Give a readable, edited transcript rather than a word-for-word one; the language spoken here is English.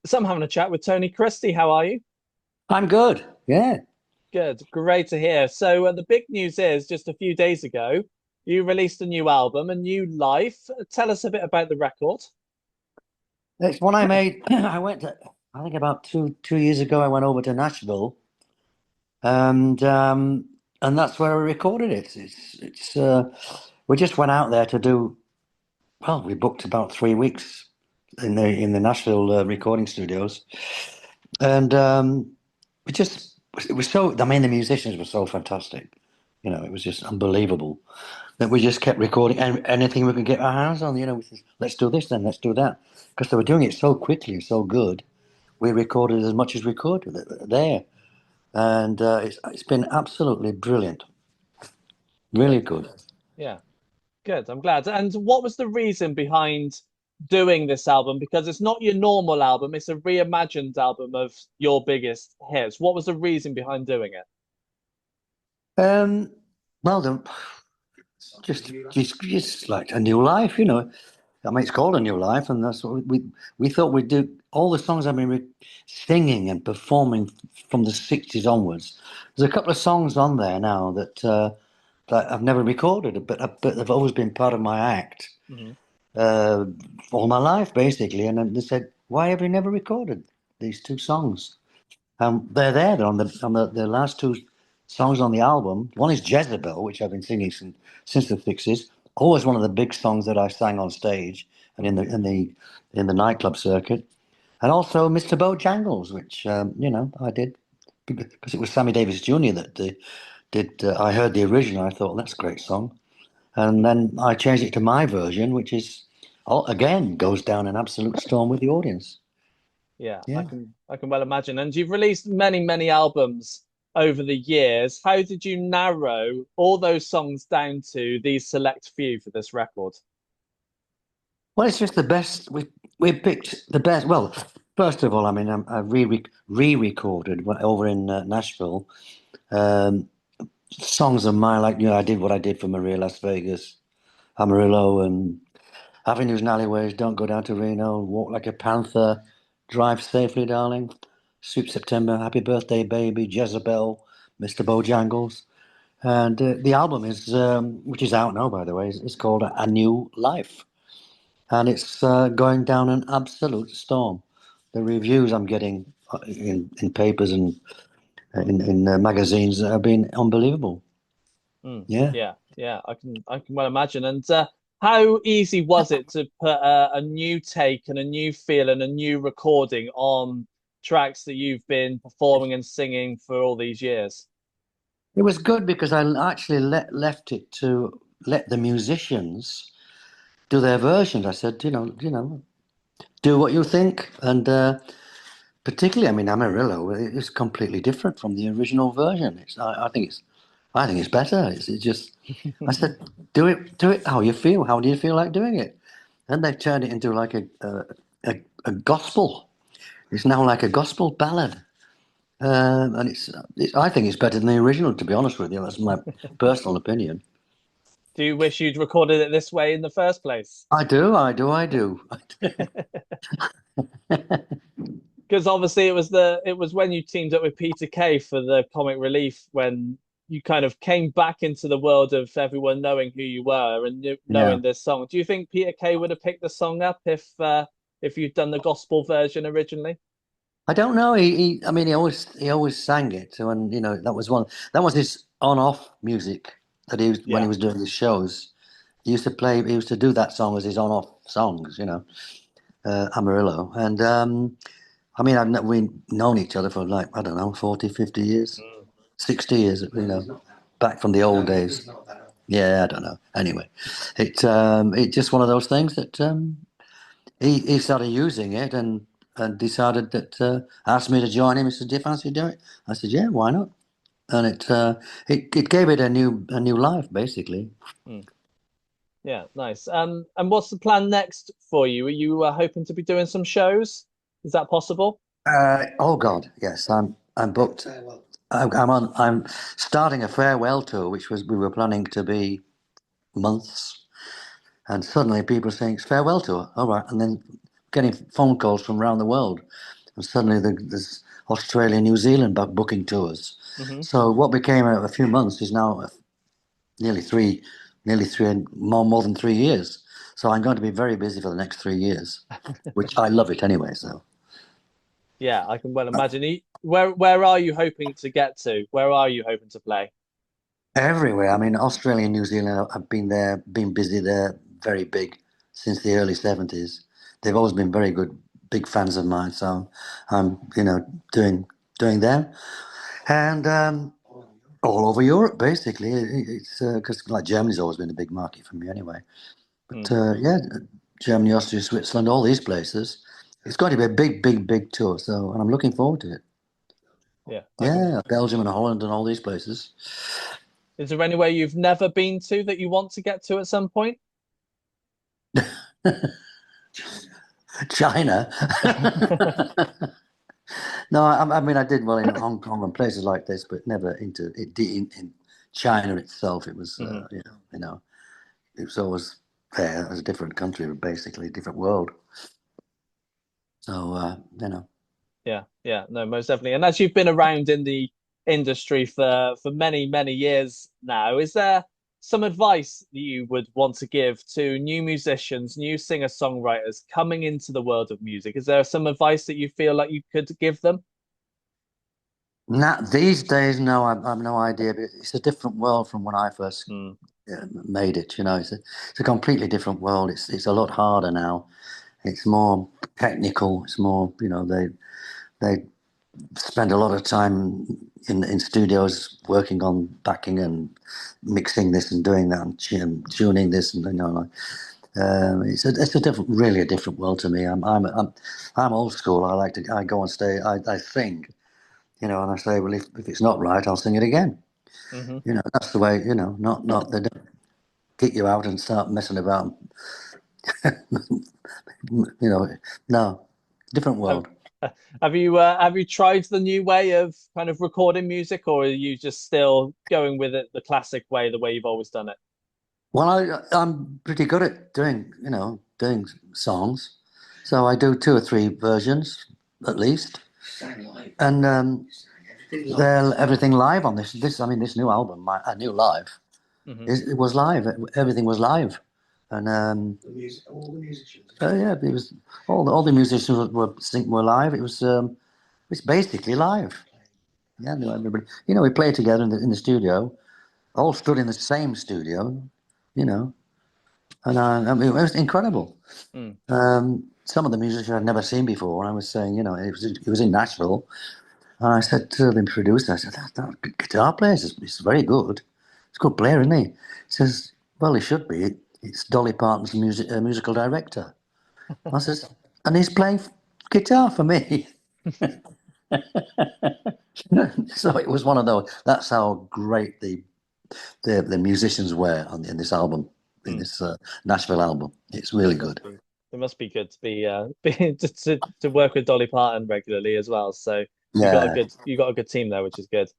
So I'm having a chat with Tony Christie. How are you? I'm good. Yeah. Good. Great to hear. So the big news is just a few days ago, you released a new album, a new life. Tell us a bit about the record. It's one I made. I think about two years ago, I went over to Nashville and um, and that's where I recorded it. We just went out there to do, well, we booked about 3 weeks in the Nashville recording studios. And we just, it was so, I mean, the musicians were so fantastic. It was just unbelievable that we just kept recording anything we could get our hands on. We said, let's do this then, let's do that. Because they were doing it so quickly and so good. We recorded as much as we could there. And it's been absolutely brilliant. Really Good. good. Yeah, good. I'm glad. And what was the reason behind doing this album? Because it's not your normal album, it's a reimagined album of your biggest hits. What was the reason behind doing it? Um, well, just like a new life. I mean, it's called A New Life, and that's what we thought we'd do. All the songs I've been singing and performing from the '60s onwards. There's a couple of songs on there now that I've never recorded, but they've always been part of my act Mhm. uh, all my life, basically. And then they said, "Why have you never recorded these two songs?" They're there. They're on the last two songs on the album. One is Jezebel, which I've been singing since the '60s. Always one of the big songs that I sang on stage and in the nightclub circuit. And also Mr. Bojangles, which I did because it was Sammy Davis Jr. that did. I heard the original. I thought that's a great song, and then I changed it to my version, which is again goes down an absolute storm with the audience. Yeah, I Yeah. can I can well imagine. And you've released many, many albums over the years. How did you narrow all those songs down to these select few for this record? Well, it's just the best. We picked the best. Well, first of all, I mean, I re-recorded over in Nashville um, songs of mine, like I did what I did for Maria Las Vegas, Amarillo, and Avenues and Alleyways. Don't go down to Reno. Walk like a panther. Drive safely, darling. Sweet September. Happy birthday, baby. Jezebel. Mr. Bojangles. And the album is, which is out now, by the way, is called A New Life, and it's going down an absolute storm. The reviews I'm getting in papers and in magazines have been unbelievable. Mm, Yeah. yeah, yeah, I can well imagine. And how easy was it to put a new take and a new feel and a new recording on tracks that you've been performing and singing for all these years? It was good because I actually left it to let the musicians do their versions. I said, do what you think, and particularly, I mean, Amarillo is completely different from the original version. I think it's better. It's just, I said, do it how you feel. How do you feel like doing it? And they've turned it into like a gospel. It's now like a gospel ballad, and I think it's better than the original. To be honest with you, that's my personal opinion. Do you wish you'd recorded it this way in the first place? I do, I do, I do. Because obviously it was when you teamed up with Peter Kay for the comic relief when you kind of came back into the world of everyone knowing who you were and Yeah. knowing this song. Do you think Peter Kay would have picked the song up if you'd done the gospel version originally? I don't know. I mean, he always sang it, and that was his on-off music that he was when he Yeah. was doing his shows. He used to do that song as his on-off songs, Amarillo. And I mean, we've known each other for like, I don't know, 40, 50 years, Mm. 60 years, back from the old days. Yeah, I don't know. Anyway, it's just one of those things that he started using it and decided that asked me to join him. He said, "Do you fancy doing it?" I said, "Yeah, why not?" And it gave it a new life, basically. Mm. Yeah, nice. And what's the plan next for you? Are you hoping to be doing some shows? Is that possible? Oh God, yes, I'm booked. I'm starting a farewell tour, which was we were planning to be months, and suddenly people are saying it's farewell tour. All right, and then getting phone calls from around the world, and suddenly there's Australia, New Zealand back booking tours. Hmm. So what became a few months is now nearly three, nearly three and more than 3 years. So I'm going to be very busy for the next 3 years, which I love it anyway. So Yeah, I can well imagine. Where are you hoping to get to? Where are you hoping to play? everywhere. I mean, Australia and New Zealand, I've been there, been busy there, very big since the early 70s. They've always been very good, big fans of mine. So I'm, doing them. And all over Europe, basically. It's because like Germany's always been a big market for me anyway. But Mm, yeah, Germany, Austria, Switzerland, all these places. It's going to be a big, big, big tour. So, and I'm looking forward to it. yeah, I can. Yeah, Belgium and Holland and all these places. Is there anywhere you've never been to that you want to get to at some point? China. No, I mean I did well in Hong Kong and places like this, but never into it in China itself. It was, Hmm. it was always there as a different country, basically a different world. So Yeah, yeah, no, most definitely. And as you've been around in the industry for many, many years now, is there some advice that you would want to give to new musicians, new singer-songwriters coming into the world of music? Is there some advice that you feel like you could give them? not these days. No, I've no idea. But it's a different world from when I first Mm, made it. It's a completely different world. It's a lot harder now. It's more technical. It's more, they spend a lot of time in studios working on backing and mixing this and doing that and tuning this and like, it's a different, really a different world to me. I'm old school. I go on stage. I sing, and I say, well, if it's not right, I'll sing it again. hmm That's the way. Not they don't kick you out and start messing about. You know, no, different Have, world. have you tried the new way of kind of recording music, or are you just still going with it the classic way, the way you've always done it? Well, I'm pretty good at doing songs, so I do two or three versions at least, and they're everything live on this. I mean, this new album, a new live, Hmm. it was live. Everything was live, and yeah, it was all the musicians were live. It's basically live. Yeah, no, everybody. We played together in the studio, all stood in the same studio. You know, and I mean, it was incredible. Mm. Some of the musicians I'd never seen before. And I was saying, it was in Nashville. And I said to the producer, I said, that guitar player is very good. He's a good player, isn't he? He says, well, he should be. It's Dolly Parton's musical director. I says, and he's playing guitar for me. So it was one of those. That's how great the musicians were in this album, in Mm. this Nashville album. It's really It must good. be it must be good to be to work with Dolly Parton regularly as well. So Yeah. you got a good team there, which is good.